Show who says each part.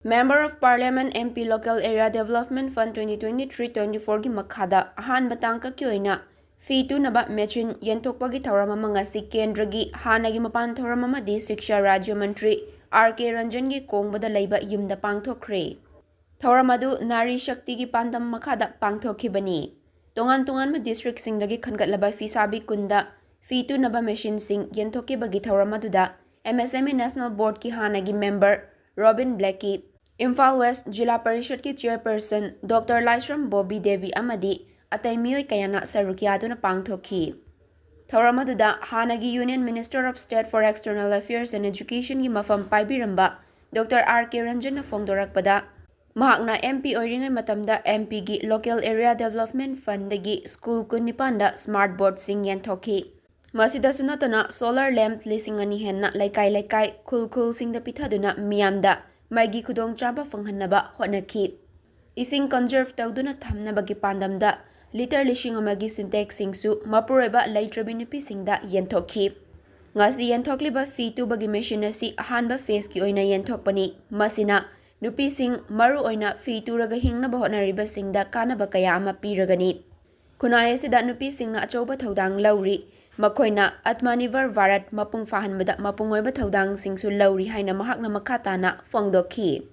Speaker 1: Member of Parliament MP Local Area Development Fund 2023-24 gi makhada ahanba tangka ki oina Phi Tunaba Machine yenthokkhi thauram ama ngasi kendra gi hanagi mapan thauram amadi Shiksha Rajya Mantri R.K. Ranjan gi kongbada leiba yumda pangthokre. Thauram adu Nari Shakti gi pandam makhada pangthokhibani. Tongan ma district singdagi khangatlaba Phi Sabi Kunda Phi Tunaba Machine sing yenthokkhi bagi thauram aduda MSME National Board ki hanagi member Robin Blackie, Imphal West Jila Parishad ki Chairperson Dr. Laisram Bobby Devi amadi atay miyoy kayana sarukyado na pangthokhi. Thauram aduda hanagi Union Minister of State for External Affairs and Education gi mafam paibiramba Dr. R.K. Ranjan na fongdorakpada mahakna MP oiringai matamda MP gi Local Area Development Fund dagi School Kunipanda Smart Board sing yenthokkhi. Masida sunatana solar lamp lisingani henna laikai khul singda pithaduna miyamda maigi khudong chaba fanghanaba honakhi. Ising conserve tawduna thamnabagi pandamda liter lishing amagi syntax singsu mapureba laitrabi nupi singda yenthokkhi. Ngasi yenthokliba Phi Tu bagi machine asi ahanba phase ki oina yenthokpani masina nupi sing maru oina Phi Tu raga hingnaba honariba singda kanaba kaya ama piragani. Kunai asida nupi singna achauba thoudang lauri makoina Atmanirbhar Bharat mapung fahanbada mapung oiba thoudang singsu lauri haina mahakna makhatana fongdokhi.